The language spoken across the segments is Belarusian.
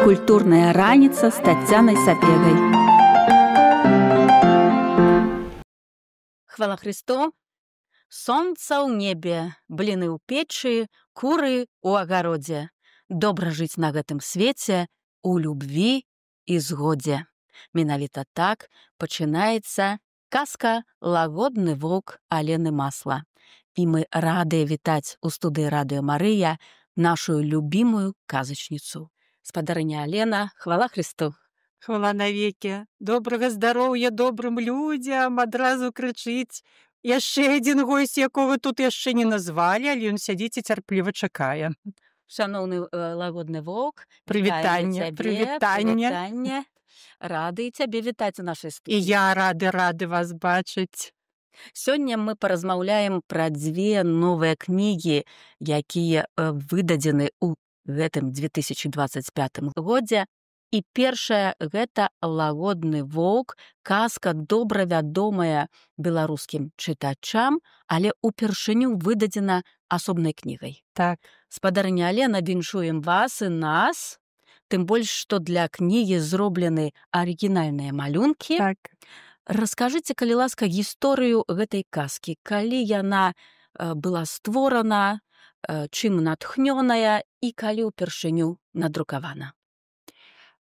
Культурная раніца з Таццянай Сапегай. Хвала Христу! Сонца ў небе, бліны ў печы, куры ў агародзе. Добра жыць на гэтым свеце у любві і згодзе. Менавіта так пачынаецца казка «Лагодны воўк Алены Масла». І мы радыя вітаць у студыі Радыё Марыя нашу любімую казачніцу. Спадарыня Алена, хвала Христу! Хвала навеки. Добрага здароўя добрым людзям, адразу крычыць. Яшчэ адзін госць, якога тут яшчэ не назвалі, але ён сядзіць і цярпліва чакае. Шаноўны лагодны воўк, Прывітанне. Рады цябе вітаць у нашай студыі. І я рады вас бачыць. Сёння мы паразмаўляем пра дзве новыя кнігі, якія выдадзены ў гэтым 2025 годзе. І першая гэта «Лагодны воўк», казка добра вядомая беларускім чытачам, але ўпершыню выдадзена асобнай кнігай. Так. Спадарыня Алена, віншуем вас і нас, тым больш, што для кнігі зроблены арыгінальныя малюнкі. Так. Раскажыце, калі ласка, гісторыю гэтай казкі, калі яна была створана, чым натхнёная і калі ўпершыню надрукавана.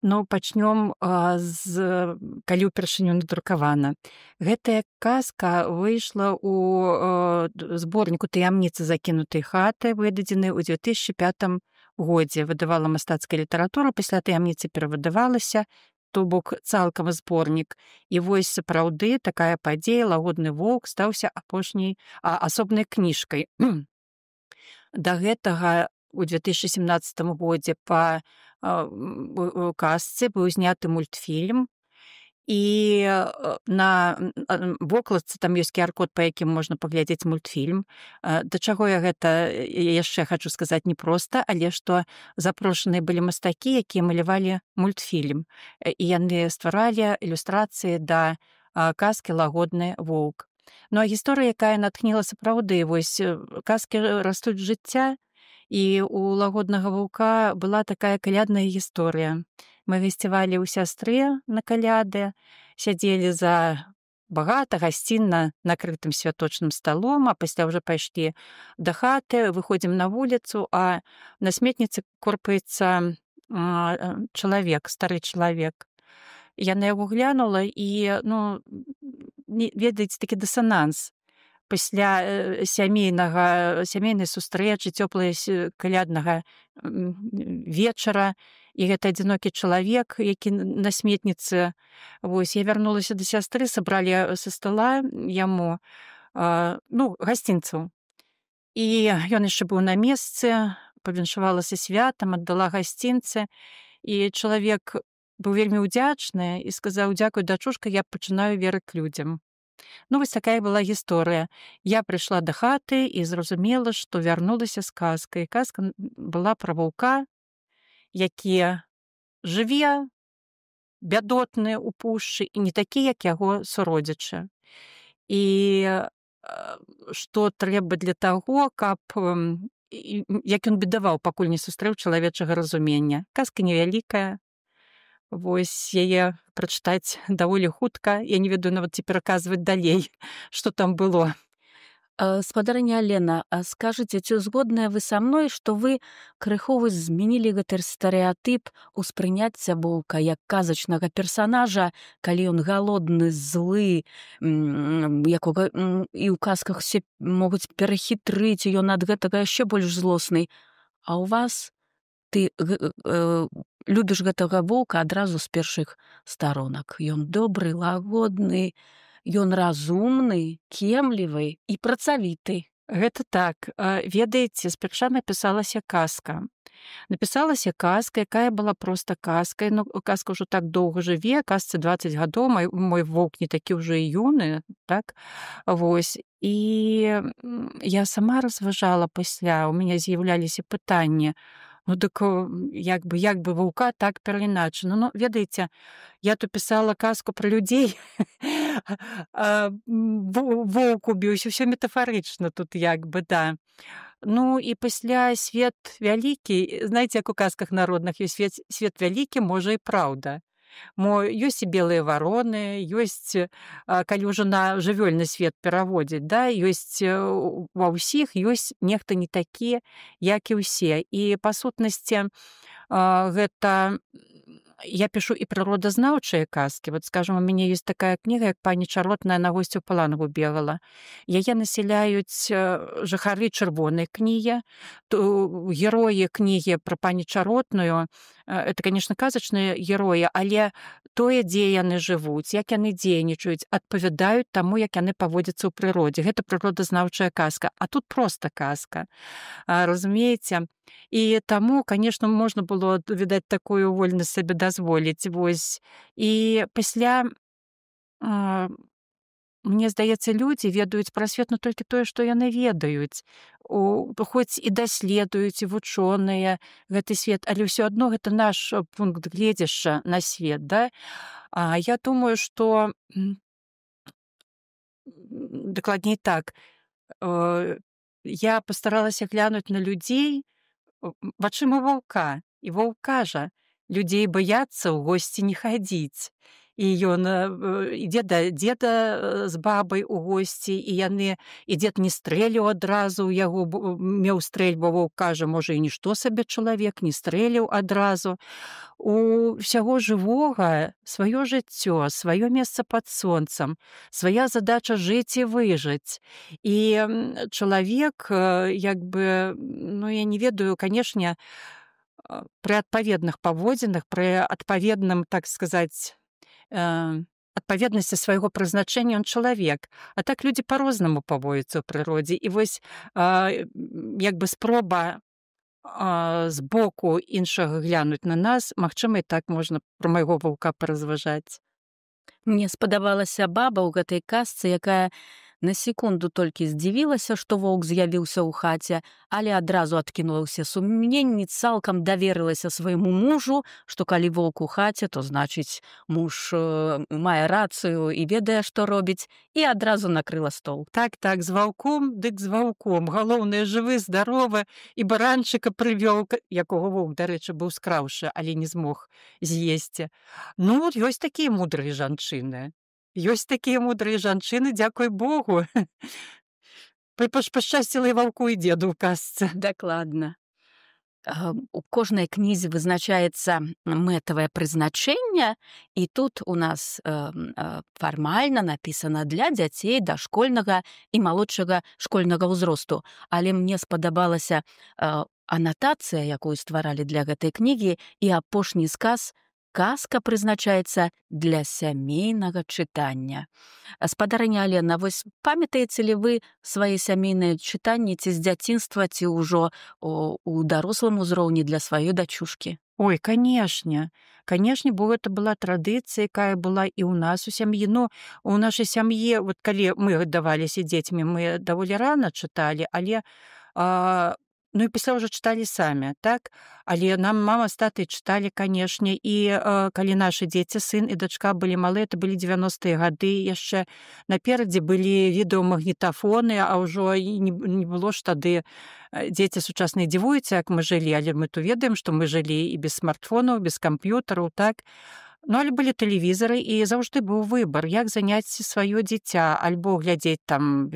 Ну, пачнём калі ўпершыню надрукавана. Гэтая казка выйшла ў зборніку «Таямніцы закінутай хаты», выдадзены ў 2005 годзе. Выдавала мастацкая літаратура, пасля «Таямніцы» перавыдавалася, то бок цалкам зборнік. І вось сапраўды такая падзея «Лагодны воўк» стаўся апошняй асобнай кніжкай. Да гэтага у 2017 годзе па казцы быў зняты мультфільм, і на вокладцы там ёсць QR-код, па якім можна паглядзець мультфільм. Да чаго я гэта яшчэ хачу сказаць не проста, але што запрошаныя былі мастакі, якія малявалі мультфільм, і яны стваралі ілюстрацыі да казкі «Лагодны воўк». Ну, а гісторыя, якая натхніла сапраўды, вось казкі растуць жыцця, і у «Лагоднага ваўка» была такая калядная гісторыя. Мы гасцявалі ў сястры на каляды, сядзелі за багата гасцінна накрытым святочным сталом, а пасля ўжо пайшлі да хаты, выходзім на вуліцу, а на сметніцы корпаецца чалавек, стары чалавек. Я на яго глянула і, ведаеце, такі дысананс. Пасля сямейнай сустрэчы, цёплай каляднага вечара, і гэта адзінокі чалавек, які на сметніцы. Вось, я вярнулася да сястры, сабралі са стала яму гасцінцаў. І ён яшчэ быў на месцы, павіншавала са святам, аддала гасцінцы, і чалавек быў вельмі ўдзячны і сказаў: «Дзякуй, дачушка, я пачынаю верыць людзям». Ну, вось такая была гісторыя. Я прыйшла да хаты і зразумела, што вярнулася з казкай. Казка была пра ваўка, які жыве, бядотны ў пушчы, і не такі, як яго суродзічы. І што трэба для таго, каб як ён бедаваў, пакуль не сустрэў чалавечага разумення. Казка невялікая. Вось яе прачытаць даволі хутка. Я не ведаю нават ці пераказваць далей, што там было. Спадарыня Алена, скажыце, ці згодныя вы са мной, што вы крыху змянілі гэты стэрэатып успрыняцця воўка як казачнага персанажа, калі ён галодны, злы, якога і ў казках все могуць перахітрыць, і ён ад гэтага яшчэ больш злосны. А ў вас ты любіш гэтага воўка адразу з першых старонак. Ён добры, лагодны, ён разумны, кемлівы і працавіты. Гэта так. Ведаеце, спярша напісалася казка. Напісалася казка, якая была проста казкай. Ну, казка ўжо так доўга жыве, казцы 20 гадоў, мой воўк не такі ўжо і юны, так? Вось. І я сама разважала пасля, у мяне з'яўляліся пытанні. Ну, так як бы ваўка так перайначы. Ну, ведаеце, я тут пісала казку пра людзей, воўк убіўся, ўсё метафарычна тут як бы, да. Ну і пасля свет вялікі, знаеце, як у казках народных ёсць свет вялікі, можа і праўда. Мо ёсць і белыя вароны, ёсць, калі ўжо на жывёльны свет пераводзіць, да, ёсць ва ўсіх ёсць нехта не такі, як і ўсе. І па сутнасці гэта я пішу і прыродазнаўчыя казкі. Вот, скажем, у мяне ёсць такая кніга, як пані Чаротная на госцю палангу бегала. Яе насяляюць жыхары чырвонай кнігі, героі кнігі пра пані Чаротную, это, конечно, казачныя героі, але тое, дзе яны жывуць, як яны дзейнічаюць, адпавядаюць таму, як яны паводзяцца ў прыродзе. Гэта прыродазнаўчая казка, а тут проста казка. Разумееце? І таму, конечно, можна было, відаць, такую вольнасць сабе дазволіць. Вось. І пасля, мне здаецца, людзі ведаюць пра свет, ну, толькі тое, што яны ведаюць. Хоць і даследуюць, і вучоныя гэты свет, але ўсё адно гэта наш пункт гледзяшча на свет, да? Я думаю, што дакладней так, я пастаралася глянуць на людзей вачыма ваўка, і воўк кажа: людзей баяцца, ў госці не хадзіць. І ён ідзе да дзеда з бабай у госці, і дзед не стрэліў адразу, у яго меў стрэльбу, воўк кажа, можа, і нішто сабе чалавек, не стрэліў адразу. У ўсяго жывога сваё жыццё, сваё месца пад сонцам, свая задача жыць і выжыць. І чалавек, як бы, ну, я не ведаю, канешне, пры адпаведных паводзінах, пры адпаведным, так сказаць, адпаведнасці свайго прызначэння ён чалавек. А так людзі па-рознаму паводзяцца ў прыродзе. І вось як бы спроба з боку іншага глянуць на нас, магчыма, і так можна пра майго ваўка паразважаць. Мне спадабалася баба ў гэтай казцы, якая на секунду толькі здзівілася, што воўк з'явіўся ў хаце, але адразу адкінула ўсе сумненні, цалкам даверылася свайму мужу, што калі воўк у хаце, то значыць муж мае рацыю і ведае, што робіць, і адразу накрыла стол. Так, з ваўком, дык з ваўком. Галоўнае, жывы, здаровы, і баранчыка прывёў, якога воўк, дарэчы, быў скраўшы, але не змог з'есці. Ну, ёсць такія мудрыя жанчыны. Ёсць такія мудрыя жанчыны, дзякуй Богу. Пашчасціла і ваўку, і дзеду ў казцы. Дакладна. У кожнай кнізе вызначаецца мэтавае прызначэнне, і тут у нас фармальна напісана для дзяцей дашкольнага і малодшага школьнага ўзросту. Але мне спадабалася анатацыя, якую стваралі для гэтай кнігі, і апошні сказ «Казка прызначаецца для сямейнага чытання». Спадарыня Алена, вось памятаеце ли вы свае сямейныя чытанні ці з дзяцінства, ці ўжо у дарослым узроўні для сваёй дачушкі? Ой, канешне. Канешне, бо гэта была традыцыя, якая была і ў нас у сям'і. Ну, у нашай сям'і, вот калі мы даваліся дзецьмі, мы даволі рана чыталі, але ну і пасля ўжо чыталі самі, так? Але нам мама з татай чыталі, канешне, і калі нашы дзеці, сын і дачка былі малыя, это былі 90-е гады, яшчэ наперадзе былі відэамагнітафоны, а ўжо не было ж тады. Дзеці сучасныя дзівуюцца, як мы жылі, але мы то ведаем, што мы жылі і без смартфонаў, без камп'ютараў, так? Ну, але былі тэлевізары, і заўжды быў выбар, як заняць сваё дзіця, альбо глядзець там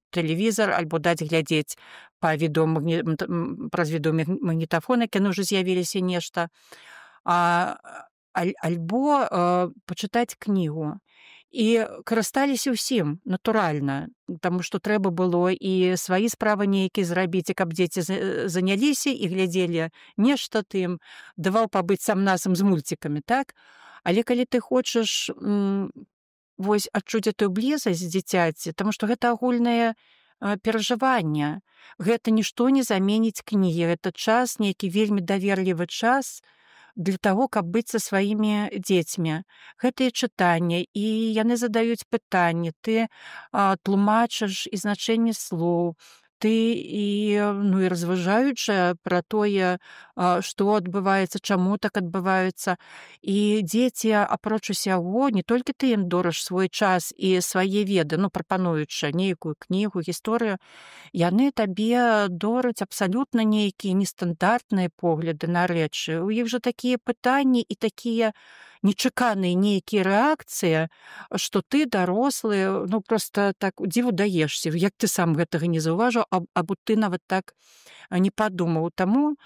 тэлевізар, альбо даць глядзець праз відэамагнітафон, як яны ўжо з'явіліся нешта, альбо пачытаць кнігу. І карысталіся ўсім, натуральна, таму што трэба было і свае справы нейкія зрабіць, і каб дзеці заняліся і глядзелі нешта тым, даваў пабыць сам-насам з мульцікамі, так? Але калі ты хочаш вось адчуць эту блізасць дзіцяці, таму што гэта агульнае перажыванне, гэта нішто не заменіць кнігі, гэта час, нейкі вельмі даверлівы час для таго, каб быць са сваімі дзецьмі. Гэтае чытанне, і яны задаюць пытанні, ты тлумачыш і значэнне слоў, ты і разважаючая пра тое, што адбываецца, чаму так адбываецца. І дзеці, апроч усяго, не толькі ты ім дораш свой час і свае веды, прапануючы нейкую кнігу, гісторыю, яны табе дораць абсалютна нейкія нестандартныя погляды на рэчы. У іх жа такія пытанні і такія нечаканыя нейкія рэакцыі, што ты, дарослы, проста так дзіву даешся, як ты сам гэтага не заўважыў, або ты нават так не падумаў. Таму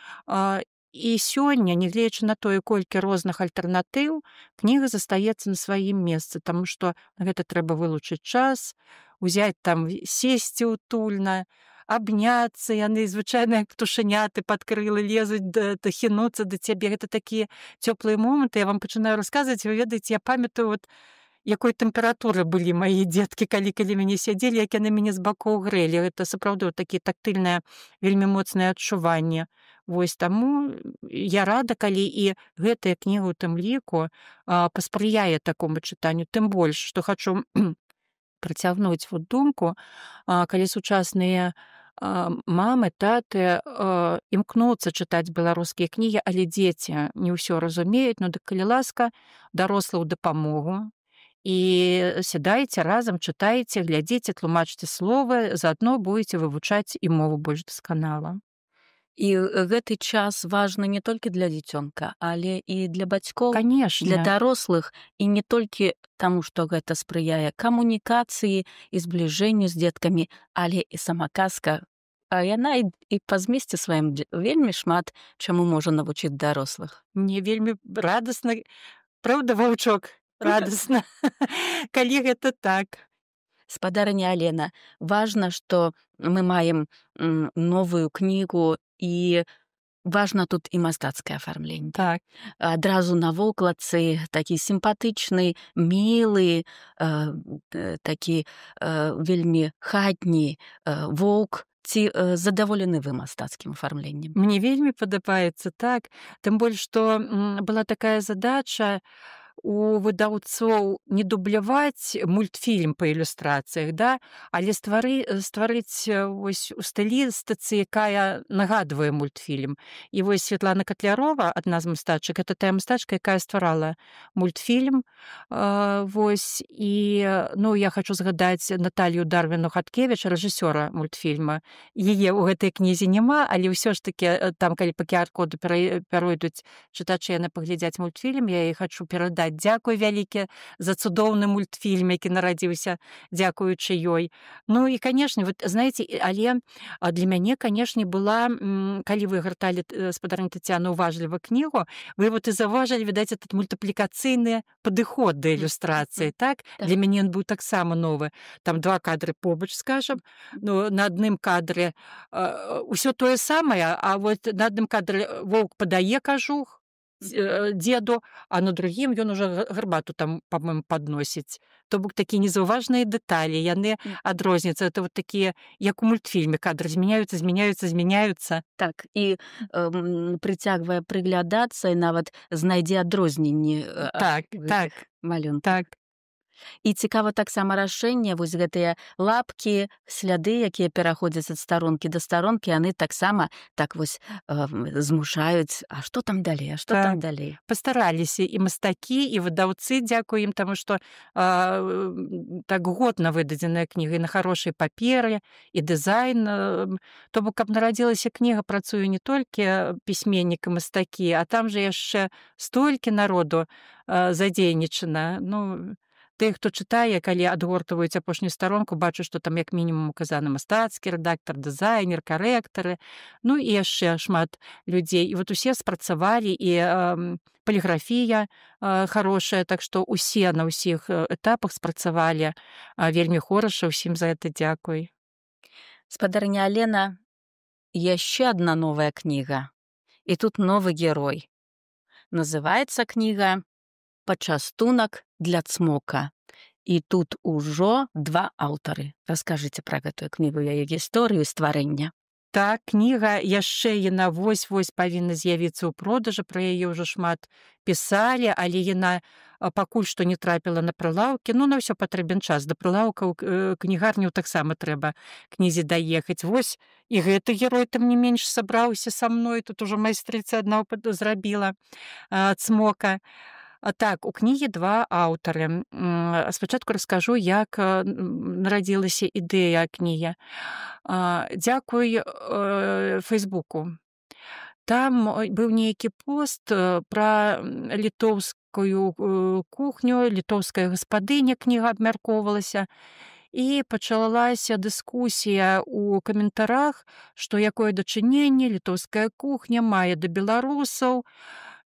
і сёння, нягледзячы на тое, колькі розных альтэрнатыў, кніга застаецца на сваім месцы, таму што на гэта трэба вылучыць час, узяць там, сесці утульна, абняцца, яны звычайна як птушаняты пад крылы лезуць, хінуцца да цябе. Гэта такія цёплыя моманты. Я вам пачынаю расказваць, вы ведаеце, я памятаю, якой тэмпературы былі мае дзеткі, калі мяне сядзелі, як яны мяне з бакоў грэлі. Гэта сапраўды такія тактыльныя, вельмі моцныя адчуванні. Вось таму я рада, калі і гэтая кніга ў тым ліку паспрыяе такому чытанню. Тым больш, што хачу працягнуць думку, калі сучасныя мамы, таты імкнуцца чытаць беларускія кнігі, але дзеці не ўсё разумеюць, дык калі ласка, дарослы ў дапамогу, і сядайце разам, чытайце, глядзіце, тлумачце словы, заадно будзеце вывучаць і мову больш дасканала. І гэты час важны не толькі для дзіцёнка, але і для бацькоў, Канешне. для дарослых, і не толькі таму, што гэта спрыяе камунікацыі і збліжэнню з дзеткамі, але і сама казка, яна і па змесце сваім вельмі шмат чаму можа навучыць дарослых. Мне вельмі радасна, праўда, ваўчок? Радасна, калі гэта так. Спадарыня Алена, важна, што мы маем новую кнігу, і важна тут і мастацкае афармленне. Так. Адразу на вокладцы такі сімпатычны, мілы, такі вельмі хатні воўк. Ці задаволены вы мастацкім афармленнем? Мне вельмі падабаецца, так. Тым больш, што была такая задача у выдаўцоў не дубляваць мультфільм па ілюстрацыях, да? Але стварыць вось у стылістыцы, якая нагадвае мультфільм. І вось Святлана Катлярова, адна з мастачак, гэта тая мастачка, якая стварала мультфільм. Вось, і я хачу згадаць Наталью Дарвіну-Хаткевіч, рэжысёра мультфільма. Яе ў гэтай кнізе няма, але ўсё ж такі там, калі па QR-коду перайдуць чытачы, яны паглядзяць мультфільм, я яе хачу перадаць. Дзякуй вялікі за цудоўны мультфільм, які нарадзіўся дзякуючы ёй. І, канешне, знаеце, але для мяне, канешне, была, калі вы гарталі спадарню Тацяну уважліва кнігу, вы і заўважылі, відаць, этот мультыплікацыйны падыход да ілюстрацыі, так? Для мяне ён быў таксама новы. Там 2 кадры побач, скажам, на адным кадры ўсё тое самае, а на адным кадры воўк падае кажух дзеду, а на другім ён ужо гарбату там, па-моему, падносіць. То бок такія незаўважныя дэталі, яны адрозніваюцца. Это такія, як у мультфільме, кадры змяняюцца. Так, і прыцягвае прыглядацца, і нават знайдзе адрозненні малюнка. Так. І цікава таксама рашэнне, вось гэтыя лапкі, сляды, якія пераходзяць ад старонкі да старонкі, яны таксама так вось змушаюць, а што там далей, там далей. Пастараліся і мастакі, і выдаўцы, дзякуй ім, таму што так годна выдадзеная кніга, і на харошай паперы, і дызайн. То бок, каб нарадзілася кніга, працуе не толькі пісьменнік і мастакі, а там жа яшчэ столькі народу задзейнічана. Тыя, хто чытае, калі адгортваюць апошнюю старонку, бачу, што там як мінімум указаны мастацкі рэдактар, дызайнер, карэктары, і яшчэ шмат людзей. І усе спрацавалі, і паліграфія харошая, так што усе на ўсіх этапах спрацавалі вельмі хораша, усім за гэта дзякуй. Спадарыня Алена, яшчэ адна новая кніга, і тут новы герой. Называецца кніга «Пачастунак для цмока». І тут ужо 2 аўтары. Раскажыце пра гэтую кнігу, яе гісторыю і стварэння. Так, кніга яшчэ яна вось-вось павінна з'явіцца ў продажы, пра яе ўжо шмат пісалі, але яна пакуль што не трапіла на прылаўкі. Ну, на ўсё патрэбен час. Да прылаўкаў кнігарняў таксама трэба кнізе даехаць. Вось і гэты герой, тым не менш, сабраўся са мной. Тут ужо майстрыца адна зрабіла цмока. Так, у кнігі два аўтары. Спачатку раскажу, як нарадзілася ідэя кнігі. Дзякуй Фэйсбуку. Там быў нейкі пост пра літоўскую кухню, літоўская гаспадыня, кніга абмяркоўвалася, і пачалася дыскусія ў каментарах, што якое дачыненне літоўская кухня мае да беларусаў.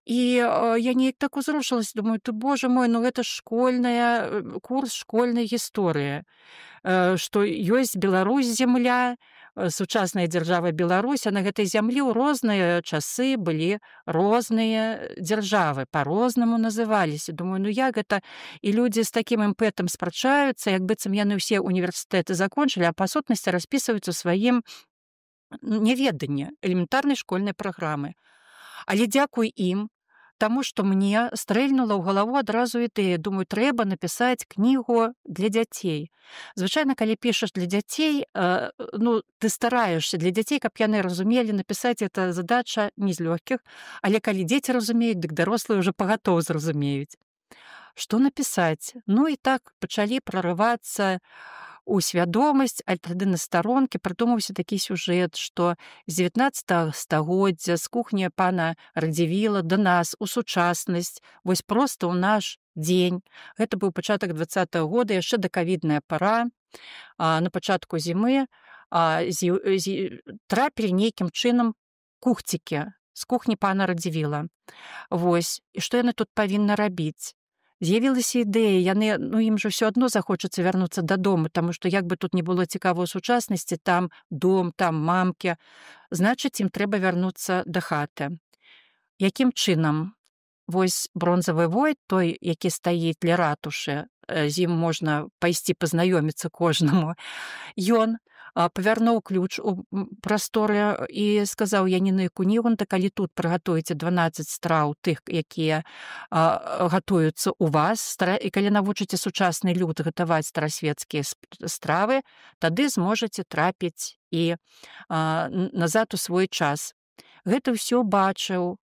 І я неяк так узрушылася, думаю, ты, боже мой, ну гэта ж курс школьнай гісторыі, што ёсць Беларусь зямля, сучасная дзяржава Беларусь, а на гэтай зямлі ў розныя часы былі розныя дзяржавы, па-рознаму называліся. Думаю, ну як гэта? І людзі з такім імпэтам спрачаюцца, як быццам яны ўсе універсітэты закончылі, а па сутнасці распісваюць у сваім няведанні элементарнай школьнай праграмы. Але дзякуй ім, таму што мне стрэльнула ў галаву адразу ідэя. Думаю, трэба напісаць кнігу для дзяцей. Звычайна, калі пішаш для дзяцей, ну, ты стараешся для дзяцей, каб яны разумелі, напісаць это задача не з лёгкіх, але калі дзеці разумеюць, дык дарослыя ўжо пагатоў зразумеюць. Што напісаць? Ну і так пачалі прарывацца у свядомасць, а тады на старонкі прыдумаўся такі сюжэт, што з 19 стагоддзя з кухні пана Радзівіла да нас у сучаснасць, вось проста ў наш дзень. Гэта быў пачатак 20-го года, яшчэ дакавідная пара. На пачатку зімы трапілі нейкім чынам кухцікі з кухні пана Радзівіла. Вось, і што яны тут павінны рабіць? З'явілася ідэя, ім жа ўсё адно захочацца вярнуцца дадому, таму што як бы тут не было цікава ў сучаснасці, там дом, там мамкі, значыць, ім трэба вярнуцца да хаты. Якім чынам? Вось бронзавы войт, той, які стаіць ля ратушы, з ім можна пайсці пазнаёміцца кожнаму, ён павярнуў ключ у прасторы і сказаў Яніны Кунігунда, калі тут прыгатуеце 12 страў тых, якія гатуюцца ў вас, і калі навучыце сучасны люд гатаваць старасветскія стравы, тады зможаце трапіць і назад у свой час. Гэта ўсё бачыў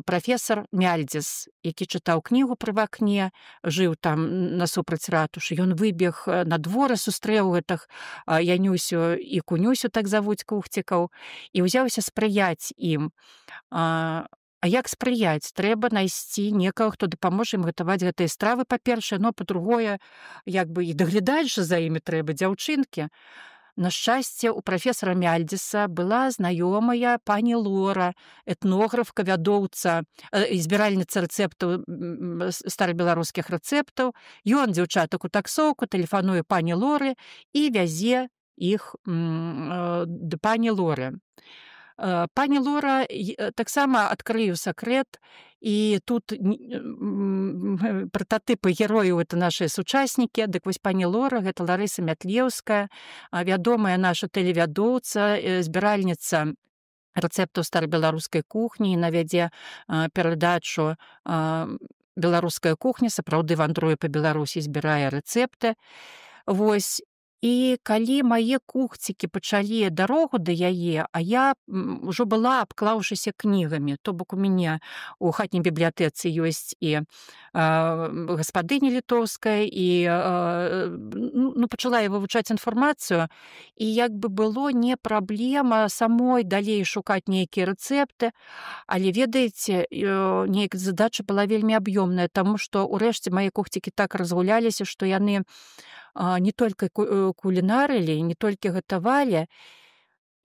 прафесор Мяльдзіс, які чытаў кнігу пры вакне, жыў там насупраць ратушы. Ён выбег на двор і сустрэў гэтых Янюсю і Кунюсю, так завуць кухцікаў, і ўзяўся спрыяць ім. А як спрыяць? Трэба знайсці некага, хто дапаможа ім гатаваць гэтыя стравы, па-першае, но па-другое, як бы і даглядаць жа за імі трэба, дзяўчынкі. На шчасце, у прафесара Мяльдзіса была знаёмая пані Лора, этнографка, вядоўца, збіральніца рэцэптаў, старабеларускіх рэцэптаў. Ён дзяўчатак у таксоўку, тэлефануе пані Лоры і вязе іх да пані Лоры. Пані Лора таксама адкрыю сакрэт, і тут прататыпы герояў — это нашыя сучаснікі. Дык вось пані Лора — гэта Ларыса Мятлеўская, вядомая наша тэлевядоўца, збіральніца рэцэптаў старабеларускай кухні, навядзе перадачу «Беларуская кухня», сапраўды вандруе па Беларусі, збірае рэцэпты. Вось. І калі мае кухцікі пачалі дарогу да яе, а я ўжо была абклаўшыся кнігамі, то бок у мяне у хатняй бібліятэцы ёсць і гаспадыня літоўская, і пачала я вывучаць інфармацыю, і як бы было не праблема самой далей шукаць нейкія рэцэпты, але, ведаеце, нейкая задача была вельмі аб'ёмная, таму што ўрэшце мае кухцікі так разгуляліся, што яны не толькі кулінарылі, не толькі гатавалі.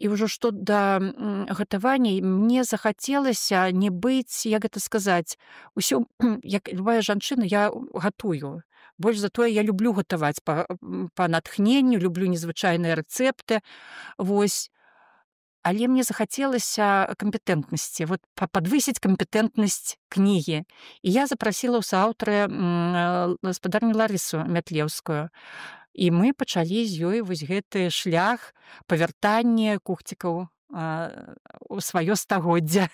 І ўжо што да гатавання мне захацелася не быць, як гэта сказаць, усё, як любая жанчына, я гатую. Больш за тое, я люблю гатаваць па натхненню, люблю незвычайныя рэцэпты. Вось. Але мне захацелася кампетэнтнасці, вот падвысіць кампетэнтнасць кнігі. І я запрасіла ў сааўтары гаспадарню Ларысу Мятлеўскую. І мы пачалі з ёй вось гэты шлях павяртання кухцікаў у сваё стагоддзе.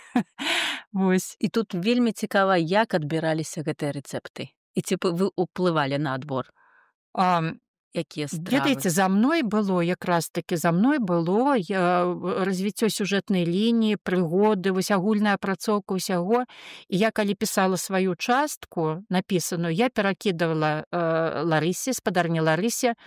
Вось. І тут вельмі цікава, як адбіраліся гэтыя рэцэпты? І ці вы ўплывалі на адбор? А, Якія стравы? Ведаеце, за мной было, якраз такі за мной было развіццё сюжэтнай лініі, прыгоды, вось агульная апрацоўка ўсяго. І я калі пісала сваю частку напісаную, я перакідывала Ларысе, спадарні Ларысе,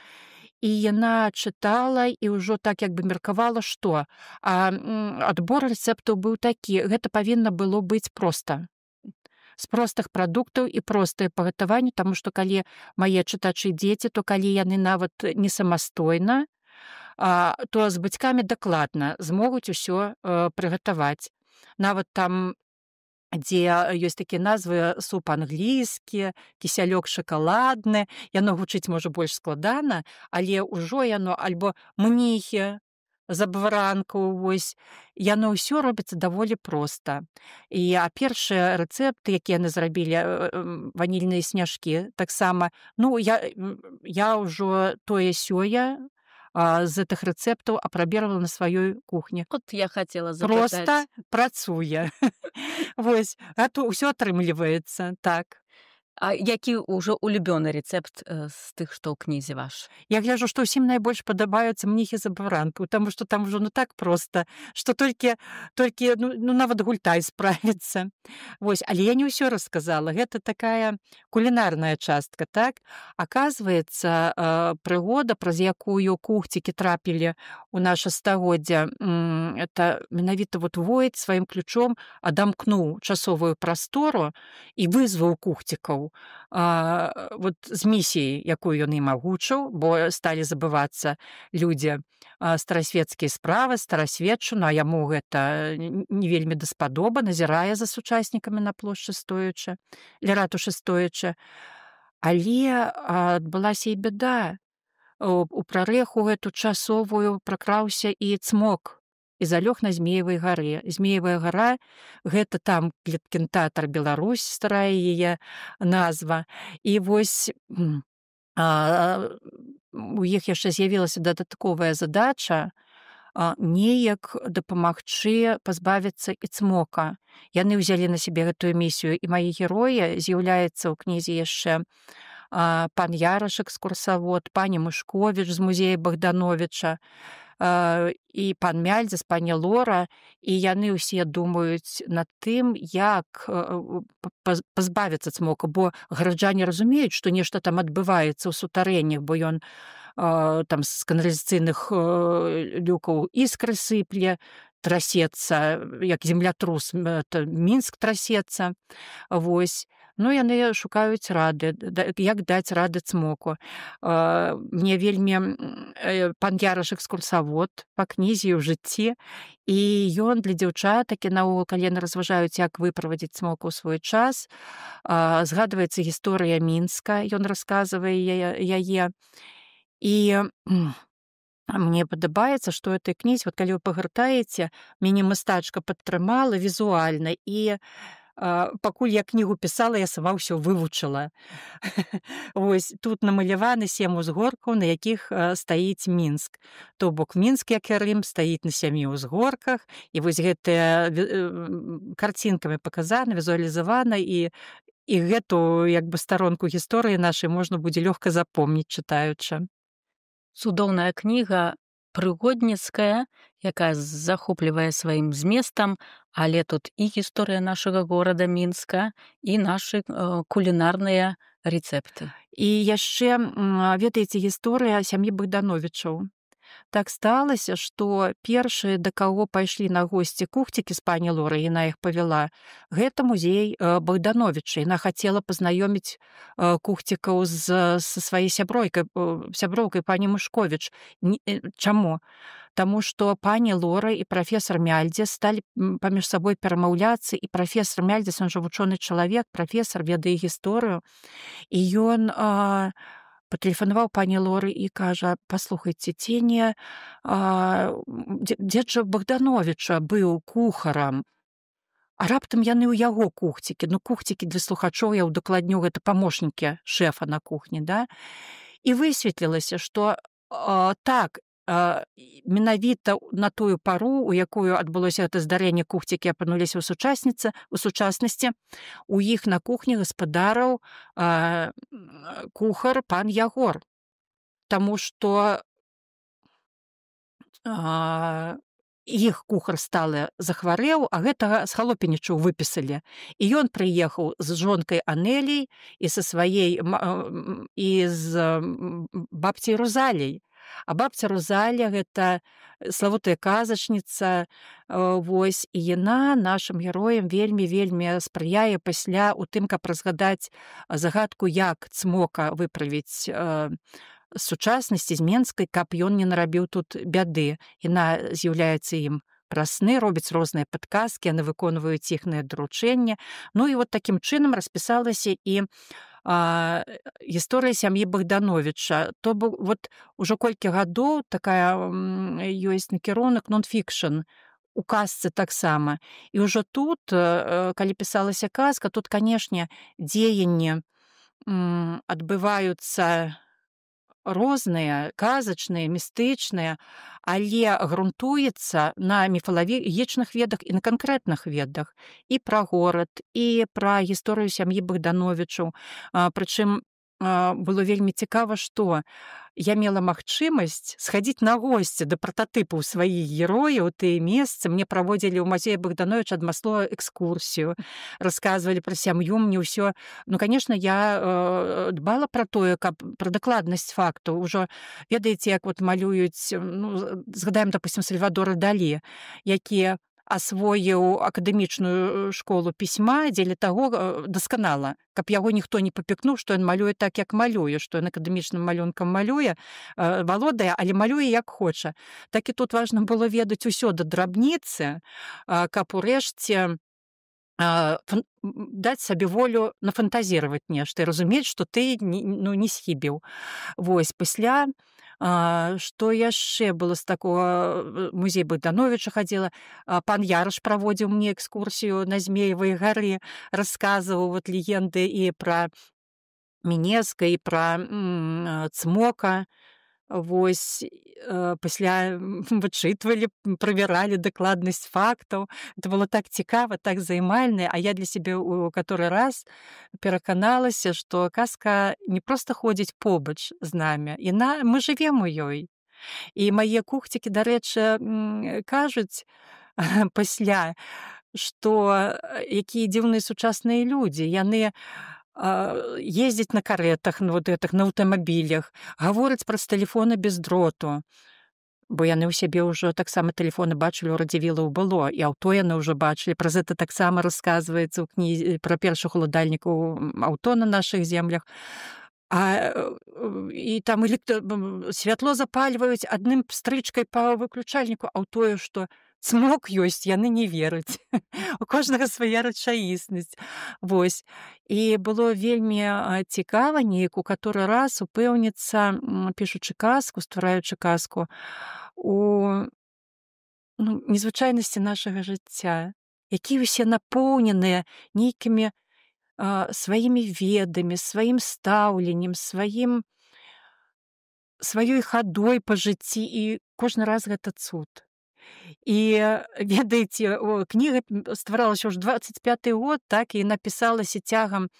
і яна чытала і ўжо так як бы меркавала, што адбор рэцэптаў быў такі: гэта павінна было быць проста. З простых прадуктаў і простае пагатаванне, таму што калі мае чытачы дзеці, то калі яны нават не самастойна, то з бацькамі дакладна змогуць усё прыгатаваць. Нават там, дзе ёсць такія назвы: суп англійскі, кісялёк шакаладны, яно гучыць можа больш складана, але ўжо яно альбо мніхі з абваранкаў, вось яно ўсё робіцца даволі проста. Першыя рэцэпты, якія яны зрабілі, ванільныя сняжкі, таксама, я ўжо тое-сёе з гэтых рэцэптаў апрабіравала на сваёй кухні. От я хацела запытаць. Проста працуе. Вось, ўсё атрымліваецца, так. А які ўжо улюбёны рэцэпт з тых, што ў кнізе ваш? Я гляджу, што ўсім найбольш падабаюцца мніхі з абваранкаў, таму што там ужо так проста, што толькі нават гультай справіцца. Вось, але я не ўсё расказала. Гэта такая кулінарная частка, так? Аказваецца, прыгода, праз якую кухцікі трапілі ў наша стагоддзе, это менавіта Войт сваім ключом адамкнуў часовую прастору і вызваў кухцікаў з місіяй, якую ён ім агучыў, бо сталі забывацца людзі старасвецкія справы, старасветчыну, а яму гэта не вельмі даспадоба, назірае за сучаснікамі на плошчы стоячы, ля ратушы стоячы. Але адбылася і бяда. У прарэху гэту часовую пракраўся і цмок і залёг на Змеевай гары. Змеевая гара — гэта там кінтэатр Беларусь, старая яе назва. І вось у іх яшчэ з'явілася дадатковая задача неяк дапамагчы пазбавіцца і цмока. Яны ўзялі на сябе гэтую місію, і мае героі з'яўляецца ў кнізе яшчэ пан Яраш, экскурсавод, пані Мышковіч з музея Богдановича, і пан Мяльдзес, пані Лора, і яны ўсе думаюць над тым, як пазбавіцца цмока, бо гараджане разумеюць, што нешта там адбываецца ў сутарэннях, бо ён там з каналізацыйных люкаў іскры сыпле, трасецца, як землятрус, Мінск трасецца. Вось. Яны шукаюць рады, як даць рады цмоку. Мне вельмі пан Яраш экскурсавод па кнізе ў жыцці, і ён для дзяўчатак і наогул, калі яны разважаюць, як выправадзіць цмоку ў свой час, згадваецца гісторыя Мінска, ён расказвае яе. І мне падабаецца, што ў этой кнізе, калі вы пагартаеце, мяне мастачка падтрымала візуальна, і пакуль я кнігу пісала, я сама ўсё вывучыла. Вось тут намаляваны 7 узгоркаў, на якіх стаіць Мінск. То бок Мінск, як і Рым, стаіць на 7 узгорках, і вось гэтыя карцінкамі паказана, візуалізавана, і гэту як бы старонку гісторыі нашай можна будзе лёгка запомніць, чытаючы. Цудоўная кніга, прыгодніцкая, якая захоплівае сваім зместам, але тут і гісторыя нашага горада Мінска, і нашы кулінарныя рэцэпты. І яшчэ, ведаеце, гісторыя сям'і Богдановичаў. Так сталася, што першыя, да каго пайшлі на госці кухцікі з пані Лорай, яна іх павяла, гэта музей Богдановича. Яна хацела пазнаёміць кухцікаў са сваёй сяброўкай пані Мышковіч. Чаму? Таму што пані Лора і прафесор Мяльдзес сталі паміж сабой перамаўляцца, і прафесор Мяльдзес, он жа вучоны чалавек, прафесор, ведае гісторыю, і ён патэлефанаваў пані Лоры і кажа: паслухайце, ці не дзед жа Богдановича быў кухарам, а раптам яны ў яго кухцікі. Кухцікі для слухачоў, я ўдакладню, гэта памочнікі шэфа на кухні, да? І высветлілася, што так, менавіта на тую пару, у якую адбылося гэта здарэнне, кухцікі апынуліся у сучаснасці. У іх на кухні гаспадараў кухар пан Ягор. Таму што іх кухар сталы захварэў, а гэтага з халопенічу выпісалі. І ён прыехаў з жонкай Анеляй і са сваёй і з бабцяй Розаляй. А бабця Розаля гэта славутая казачніца, вось, і яна нашым героям вельмі спрыяе пасля у тым, каб разгадаць загадку, як цмока выправіць з сучаснасці, з Менскай, каб ён не нарабіў тут бяды. Яна з'яўляецца ім праз сны, робіць розныя падказкі, яны выконваюць іхныя даручэнні. Ну і вот такім чынам распісалася і гісторыя сям'і Богдановича. То бок вот ужо колькі гадоў такая ёсць накірунак нон-фікшн, у казцы таксама. І ўжо тут, калі пісалася казка, тут, канешне, дзеянні адбываюцца розныя, казачныя, містычныя, але грунтуецца на міфалагічных ведах і на канкрэтных ведах. І пра горад, і пра гісторыю сям'і Богдановичаў. Прычым было вельмі цікава, што я мела магчымасць схадзіць на госці да прататыпаў сваіх герояў, тыя месцы. Мне праводзілі ў музеі Богдановича адмысловую экскурсію, расказвалі пра сям'ю, мне ўсё. Ну, конечно, я дбала пра тое, каб пра дакладнасць фактаў. Ужо ведаеце, як вот малююць, ну, згадаем, допустим, Сальвадора Далі, які асвоіў акадэмічную школу пісьма дзеля таго дасканала, каб яго ніхто не папікнуў, што ён малюе так, як малюе, што ён акадэмічным малюнкам малюе, валодае, але малюе як хоча. Так і тут важна было ведаць усё да драбніцы, каб урэшце даць сабе волю нафантазіраваць нешта і разумець, што ты не схібіў. Вось, пасля што яшчэ было з такого, музей Богдановича хадзіла, пан Яраш праводзіў мне экскурсію на Змеевай гары, расказваў вот легенды і пра Мінеска, і пра цмока. Вось, пасля вычытвалі, правяралі дакладнасць фактаў. Это было так цікава, так займальна, а я для сябе ў каторы раз пераканалася, што казка не проста ходзіць побач з намі, мы жывем у ёй. І мае кухцікі, дарэчы, кажуць пасля, што якія дзіўныя сучасныя людзі. Яны ездзяць на карэтах, на аўтамабілях, гавораць праз тэлефоны без дроту, бо яны ў сябе ўжо таксама тэлефоны бачылі, у радзівілаў было, і аўто яны ўжо бачылі. Праз гэта таксама расказваецца ў кнізе пра першых уладальнікаў аўто на нашых землях. І там святло запальваюць адным стрычкай па выключальніку, а ў тое, што цмок ёсць, яны не вераць. У кожнага свая рэчаіснасць. Вось. І было вельмі цікава неяк у каторы раз упэўніцца, пішучы казку, ствараючы казку, у незвычайнасці нашага жыцця, якія ўсе напоўненыя нейкімі сваімі ведамі, сваім стаўленнем, сваёй хадой па жыцці, і кожны раз гэта цуд. І, ведаеце, кніга стваралася ўжо 25-й год, так, і напісалася цягам.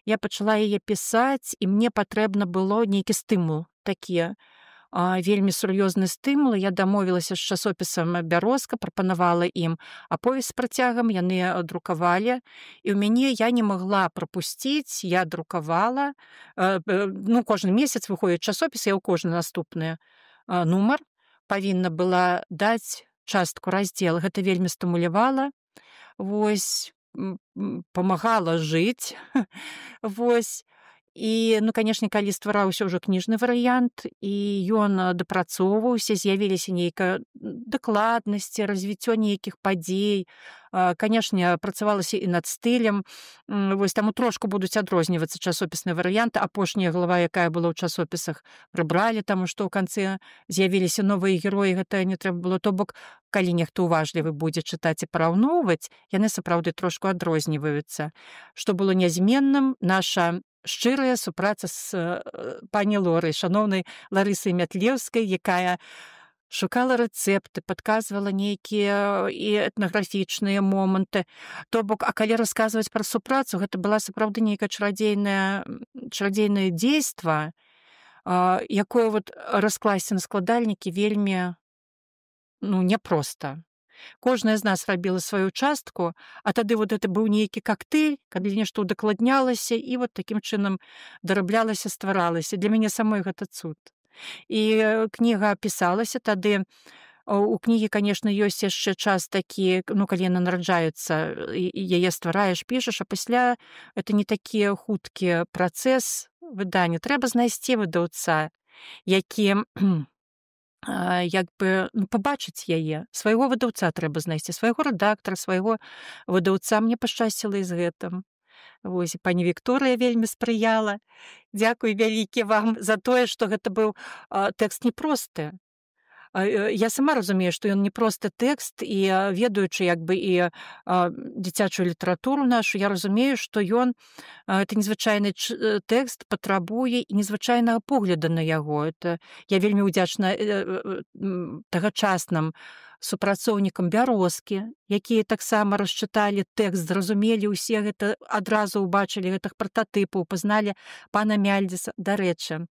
Я пачала яе пісаць, і мне патрэбна было нейкі стымул такі, вельмі сур'ёзны стымул. Я дамовілася з часопісам «Бярозка», прапанавала ім аповесць з працягам, яны друкавалі, і ў мяне я не магла прапусціць, я друкавала. Кожны месяц выходзіць часопіс, я ў кожны наступны нумар павінна была даць частку раздзел. Гэта вельмі стымулявала, вось, памагала жыць, вось. І, канешне, калі ствараўся ўжо кніжны варыянт, і ён дапрацоўваўся, з'явіліся нейкая дакладнасці, развіццё нейкіх падзей. Канешне, працавалася і над стылем. Вось, таму трошку будуць адрознівацца часопісныя варыянты. Апошняя глава, якая была ў часопісах, прыбралі, таму што ў канцы з'явіліся новыя героі, гэта не трэба было. То бок, калі нехта уважлівы будзе чытаць і параўноўваць, яны сапраўды трошку адрозніваюцца. Што было нязменным, наша шчырая супраца з пані Лорай, шаноўнай Ларысай Мятлеўскай, якая шукала рэцэпты, падказвала нейкія і этнаграфічныя моманты. То бок, а калі расказваць пра супрацу, гэта была сапраўды нейкае чарадзейнае дзейства, якое вот раскласці на складальнікі вельмі няпроста. Кожная з нас рабіла сваю частку, а тады вот это быў нейкі коктейль, калі нешта удакладнялася і вот такім чынам дараблялася, стваралася. Для мяне самой гэта цуд. І кніга пісалася тады. У кнігі, конечно, ёсць яшчэ час такі, калі яна нараджаецца, яе ствараеш, пішаш, а пасля это не такі хуткі працэс выдання. Трэба знайсці выдаўца, які пабачыць яе. Свайго выдаўца трэба знайсці, свайго рэдактара, свайго выдаўца. Мне пашчасціла і з гэтым. Вось, пані Вікторыя вельмі спрыяла. Дзякуй вялікі вам за тое, што гэта быў тэкст непросты. Я сама разумею, што ён не просты тэкст, і ведаючы і дзіцячую літаратуру нашу, я разумею, што ён это незвычайны тэкст, патрабуе і незвычайнага погляду на яго. Я вельмі ўдзячна тагачасным супрацоўнікам Бярозкі, якія таксама расчыталі тэкст, зразумелі ўсе гэта, адразу ўбачылі гэтых прататыпаў, пазналі пана Мяльдзеса. Дарэчы,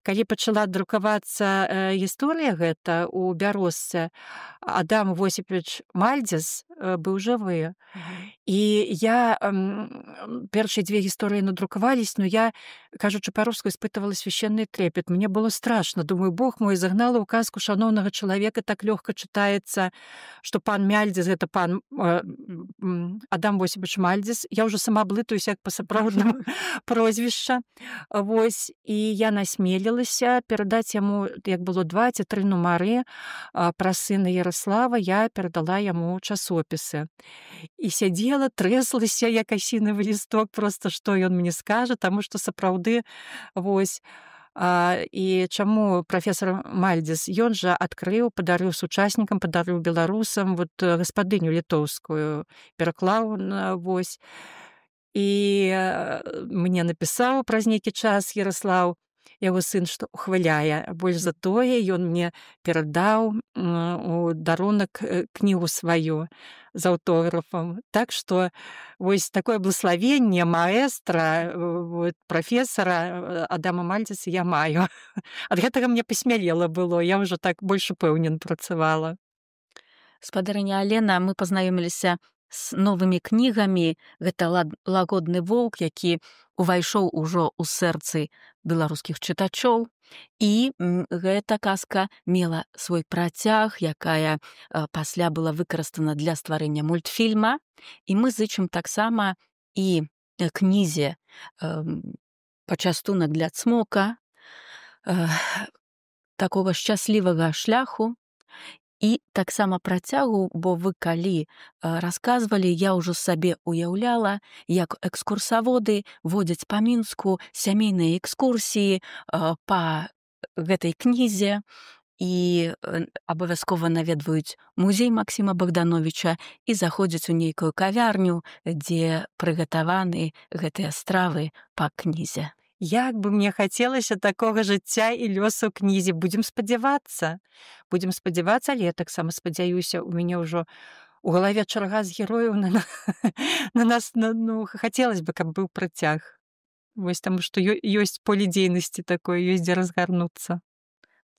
калі пачала друкавацца гісторыя гэта у Бярозцы, Адам Восіпович Мальдзес быў жывы. І я першыя дзве гісторыі надрукавались, но я, кажучы па-руску, испытывала священный трепет. Мне было страшно. Думаю, Бог мой, загнала ў казку шаноўнага чалавека, так лёгка чытаецца, што пан Мяльдзес гэта пан Адам Восіпович Мальдзес. Я ўжо сама блытаюся як па сапраўднаму прозвішча. Вось, і я насмелілася перадаць яму, як было 2 ці 3 нумары пра сына Ярослава, я перадала яму часопісы. І сядзела, трэслася, як асінавы лісток, просто што ён мне скажа, таму што сапраўды, вось. І чаму прафесор Мальдзес? Ён жа адкрыў, падарыў сучаснікам, падарыў беларусам гаспадыню літоўскую, пераклаў, вось. І мне напісаў праз нейкі час Ярослаў, яго сын, што ухваляе. Больш за тое, ён мне перадаў у дарунак кнігу сваю з аўтографам. Так што вось такое благословенне маэстра, прафесара Адама Мальдзеса я маю. Ад гэтага мне пасмялела было, я ўжо так больш упэўнена працавала. Спадарыня Алена, мы пазнаёміліся з новымі кнігамі. Гэта лагодны воўк, які увайшоў ужо ў сэрцы беларускіх чытачоў. І гэта казка мела свой працяг, якая пасля была выкарыстана для стварэння мультфільма. І мы зычым таксама і кнізе «Пачастунак для цмока» такога шчаслівага шляху. І таксама працягу, бо вы калі расказвалі, я ўжо сабе уяўляла, як экскурсаводы водзяць па Мінску сямейныя экскурсіі па гэтай кнізе і абавязкова наведваюць музей Максіма Богдановича і заходзяць у нейкую кавярню, дзе прыгатаваны гэтыя стравы па кнізе. Як бы мне хацелася такога жыцця і лёсу ў кнізе. Будзем спадзявацца, але я таксама спадзяюся, у мяне ўжо у галаве чарга з герояў на нас, хацелось бы, каб быў працяг. Вось, таму што ёсць поле дзейнасці такое, ёсць дзе разгарнуцца.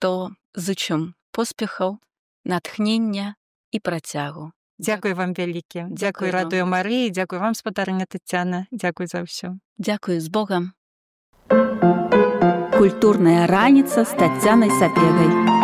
То зычым поспехаў, натхнення і працягу. Дзякуй вам вялікі. Дзякуй Радыё Марыі, дзякуй вам, спадарыня Таццяна. Дзякуй за ўсё. Дзякуй, з Богам. Культурная раніца з Таццянай Сапегай.